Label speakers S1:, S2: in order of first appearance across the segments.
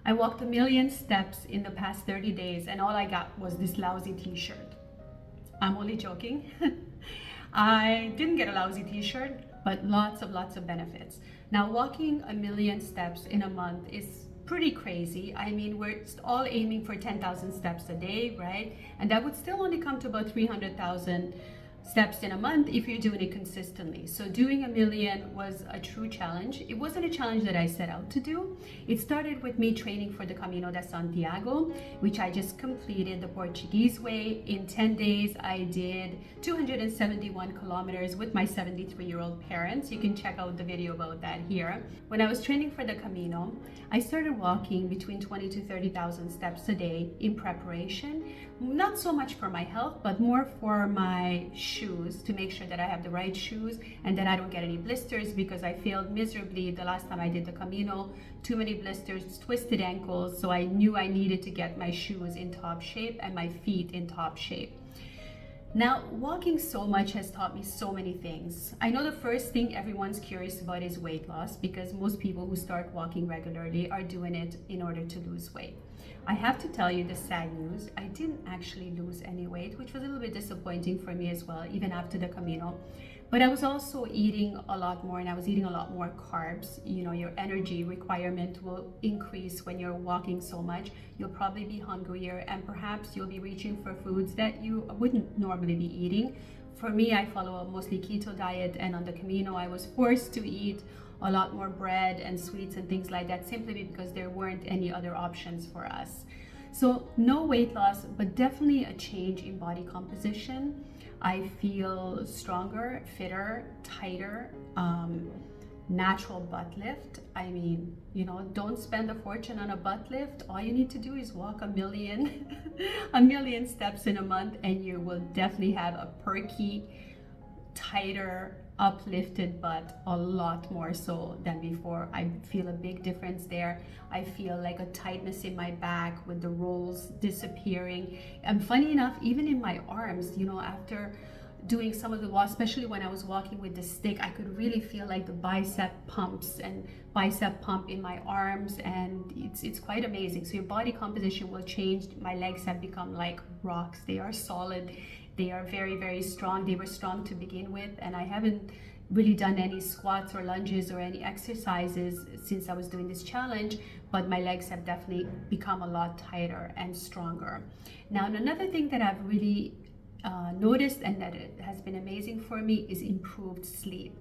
S1: I walked 1,000,000 steps in the past 30 days and all I got was this lousy t-shirt. I'm only joking. I didn't get a lousy t-shirt, but lots of benefits. Now, walking 1,000,000 steps in a month is pretty crazy. I mean, we're all aiming for 10,000 steps a day, right? And that would still only come to about 300,000 steps in a month if you're doing it consistently. So doing 1,000,000 was a true challenge. It wasn't a challenge that I set out to do. It started with me training for the Camino de Santiago, which I just completed the Portuguese way. In 10 days, I did 271 kilometers with my 73-year-old parents. You can check out the video about that here. When I was training for the Camino, I started walking between 20 to 30,000 steps a day in preparation, not so much for my health, but more for my shoes, to make sure that I have the right shoes and that I don't get any blisters, because I failed miserably the last time I did the Camino. Too many blisters, twisted ankles, so I knew I needed to get my shoes in top shape and my feet in top shape. Now, walking so much has taught me so many things. I know the first thing everyone's curious about is weight loss, because most people who start walking regularly are doing it in order to lose weight. I have to tell you the sad news, I didn't actually lose any weight, which was a little bit disappointing for me as well, even after the Camino. But I was also eating a lot more, and I was eating a lot more carbs. You know, your energy requirement will increase when you're walking so much. You'll probably be hungrier, and perhaps you'll be reaching for foods that you wouldn't normally be eating. For me, I follow a mostly keto diet, and on the Camino, I was forced to eat a lot more bread and sweets and things like that, simply because there weren't any other options for us. So no weight loss, but definitely a change in body composition. I feel stronger, fitter, tighter, natural butt lift. I mean, you know, don't spend a fortune on a butt lift. All you need to do is walk 1,000,000 1,000,000 steps in a month, and you will definitely have a perky, tighter, uplifted butt, a lot more so than before. I feel a big difference there. I feel like a tightness in my back with the rolls disappearing. And funny enough, even in my arms, you know, after doing some of the walk, especially when I was walking with the stick, I could really feel like the bicep pumps and bicep pump in my arms, and it's quite amazing. So your body composition will change. My legs have become like rocks. They are solid. They are very strong. They were strong to begin with, and I haven't really done any squats or lunges or any exercises since I was doing this challenge, but my legs have definitely become a lot tighter and stronger. Now, another thing that I've really noticed, and that it has been amazing for me, is improved sleep.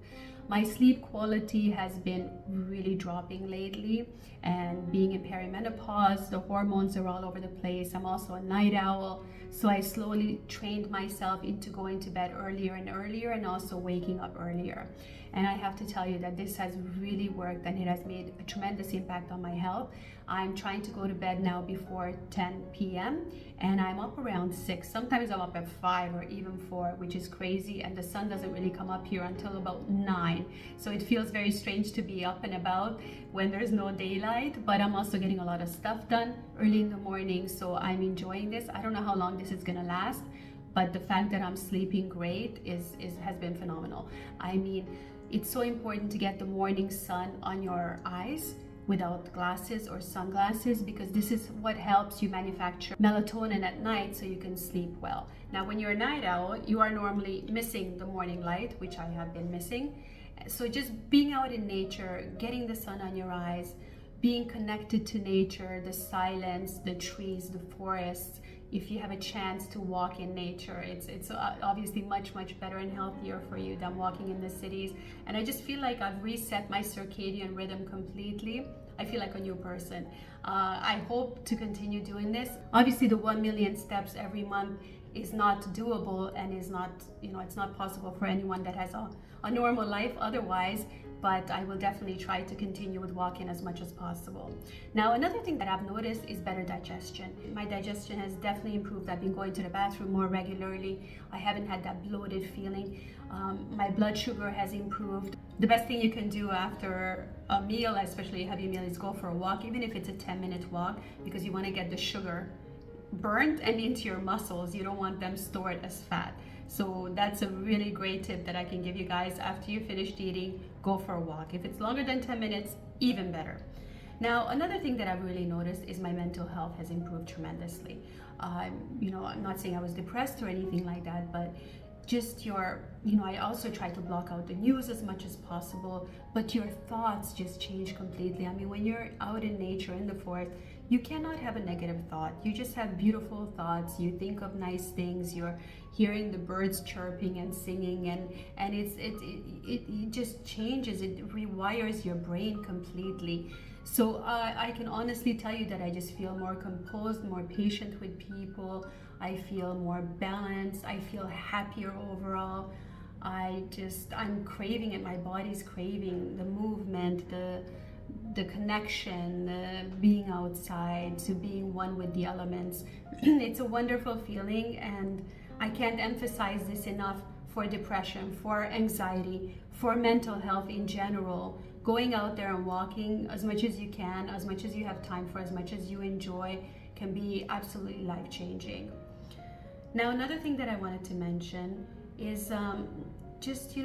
S1: My sleep quality has been really dropping lately, and being in perimenopause, the hormones are all over the place. I'm also a night owl, so I slowly trained myself into going to bed earlier and earlier, and also waking up earlier. And I have to tell you that this has really worked, and it has made a tremendous impact on my health. I'm trying to go to bed now before 10 p.m. and I'm up around 6. Sometimes I'm up at 5 or even 4, which is crazy, and the sun doesn't really come up here until about 9. So it feels very strange to be up and about when there's no daylight, but I'm also getting a lot of stuff done early in the morning, so I'm enjoying this. I don't know how long this is gonna last, but the fact that I'm sleeping great has been phenomenal. I mean, it's so important to get the morning sun on your eyes without glasses or sunglasses, because this is what helps you manufacture melatonin at night so you can sleep well. Now, when you're a night owl, you are normally missing the morning light, which I have been missing. So just being out in nature, getting the sun on your eyes, being connected to nature, the silence, the trees, the forests. If you have a chance to walk in nature, it's obviously much better and healthier for you than walking in the cities. And I just feel like I've reset my circadian rhythm completely. I feel like a new person. I hope to continue doing this. Obviously, the 1,000,000 steps every month is not doable, and is not, you know, it's not possible for anyone that has a normal life otherwise, but I will definitely try to continue with walking as much as possible. Now, another thing that I've noticed is better digestion. My digestion has definitely improved. I've been going to the bathroom more regularly. I haven't had that bloated feeling. My blood sugar has improved. The best thing you can do after a meal, especially a heavy meal, is go for a walk, even if it's a 10-minute walk, because you want to get the sugar burnt and into your muscles. You don't want them stored as fat. So that's a really great tip that I can give you guys. After you finished eating, go for a walk. If it's longer than 10 minutes, even better. Now, another thing that I've really noticed is my mental health has improved tremendously. I'm not saying I was depressed or anything like that, but just I also try to block out the news as much as possible, but your thoughts just change completely. I mean, when you're out in nature, in the forest, you cannot have a negative thought. You just have beautiful thoughts. You think of nice things. You're hearing the birds chirping and singing, and it just changes. It rewires your brain completely. So I can honestly tell you that I just feel more composed, more patient with people. I feel more balanced. I feel happier overall. I'm craving it. My body's craving the movement, the connection, being outside, to being one with the elements. It's a wonderful feeling, and I can't emphasize this enough for depression, for anxiety, for mental health in general. Going out there and walking as much as you can, as much as you have time for, as much as you enjoy, can be absolutely life-changing. Now, another thing that I wanted to mention is just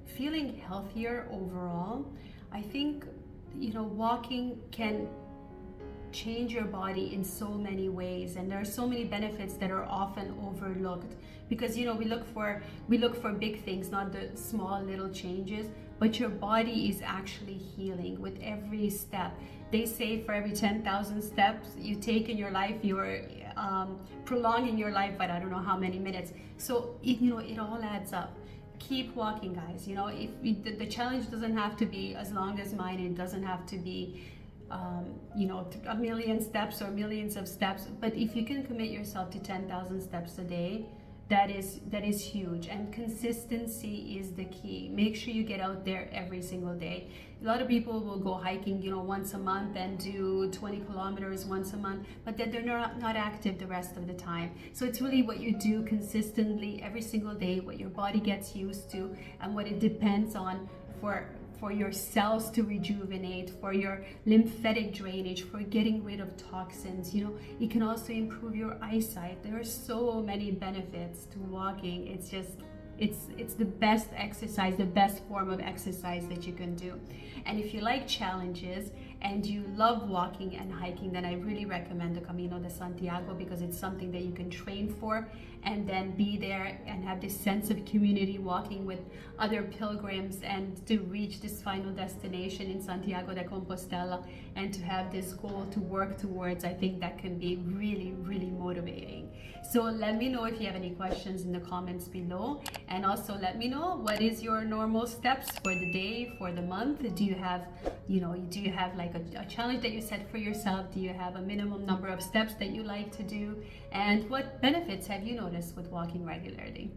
S1: feeling healthier overall. I think walking can change your body in so many ways, and there are so many benefits that are often overlooked, because we look for big things, not the small little changes, but your body is actually healing with every step. They say for every 10,000 steps you take in your life, you're prolonging your life by I don't know how many minutes. So it all adds up. Keep walking, guys. If the challenge doesn't have to be as long as mine. It doesn't have to be a million steps or millions of steps, but if you can commit yourself to 10,000 steps a day, that is huge. And consistency is the key. Make sure you get out there every single day. A lot of people will go hiking once a month and do 20 kilometers once a month, but then they're not active the rest of the time. So it's really what you do consistently every single day, what your body gets used to, and what it depends on for your cells to rejuvenate, for your lymphatic drainage, for getting rid of toxins. It can also improve your eyesight. There are so many benefits to walking. It's the best exercise, the best form of exercise that you can do. And if you like challenges and you love walking and hiking, then I really recommend the Camino de Santiago, because it's something that you can train for and then be there and have this sense of community, walking with other pilgrims, and to reach this final destination in Santiago de Compostela, and to have this goal to work towards. I think that can be really, really motivating. So let me know if you have any questions in the comments below, and also let me know what is your normal steps for the day, for the month. Do you have like a challenge that you set for yourself? Do you have a minimum number of steps that you like to do? And what benefits have you noticed with walking regularly?